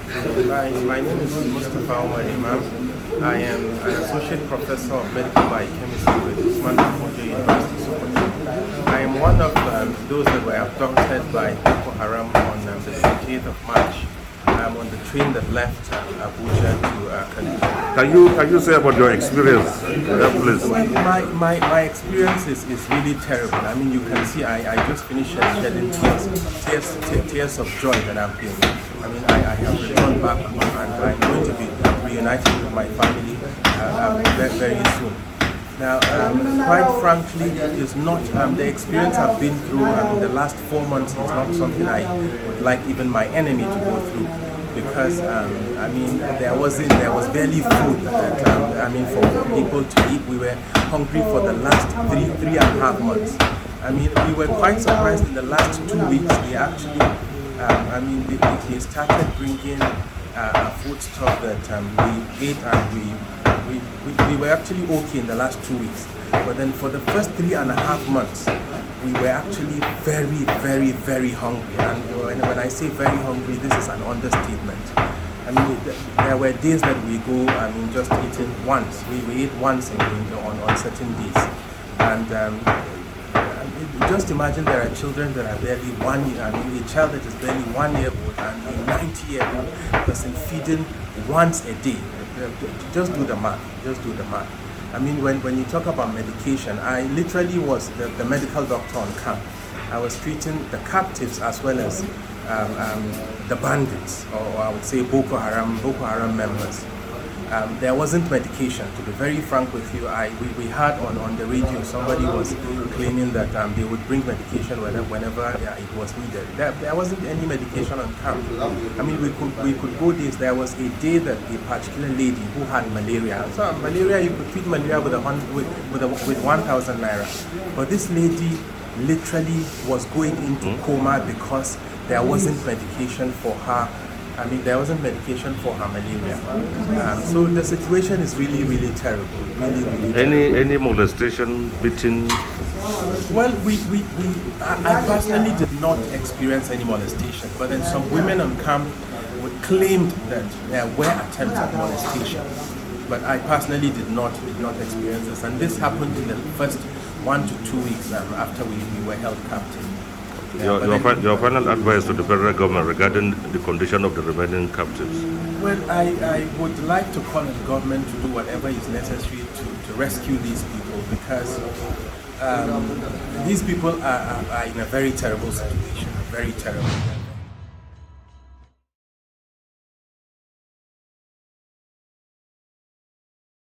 My name is Mustafa Omar Imam. I am an associate professor of medical biochemistry with Usman Danfodio University, Sokoto. I am one of those that were abducted by Boko Haram on the 28th of March. I'm on the train that left Abuja to Kaduna. Can you say about your experience? Please. Well, my experience is really terrible. I mean, you can see I just finished shedding tears of joy that I'm feeling. I mean, I have returned back home and I'm going to be reunited with my family very soon. Now, quite frankly, it's not the experience I've been through in the last 4 months is not something I would like even my enemy to go through, because I mean there was barely food for people to eat. We were hungry for the last three and a half months. I mean, we were quite surprised in the last 2 weeks. They actually, they started bringing food stuff that we ate, and we were actually okay in the last 2 weeks. But then for the first 3.5 months, we were actually very, very hungry. And when I say very hungry, this is an understatement. I mean, there were days that we go, just eating once. We ate once on certain days. And just imagine there are children that are barely 1 year. I mean, a child that is barely 1 year old and a 90-year-old person feeding once a day. Just do the math. I mean, when you talk about medication, I literally was the medical doctor on camp. I was treating the captives as well as the bandits, or I would say Boko Haram members. There wasn't medication. To be very frank with you, we heard on the radio somebody was claiming that they would bring medication whenever it was needed. There wasn't any medication on camp. I mean, we could go days. There was a day that a particular lady who had malaria. So malaria, you could treat malaria with 1,000 naira. But this lady literally was going into coma because there wasn't medication for her. I mean, there wasn't medication for her malaria. So the situation is really terrible. Any molestation, beating? Well, I personally did not experience any molestation, but then some women on camp claimed that there were attempts at molestation. But I personally did not experience this, and this happened in the first 1 to 2 weeks after we were held captive. Your final advice to the federal government regarding the condition of the remaining captives? Well, I would like to call on the government to do whatever is necessary to rescue these people, because these people are in a very terrible situation, very terrible.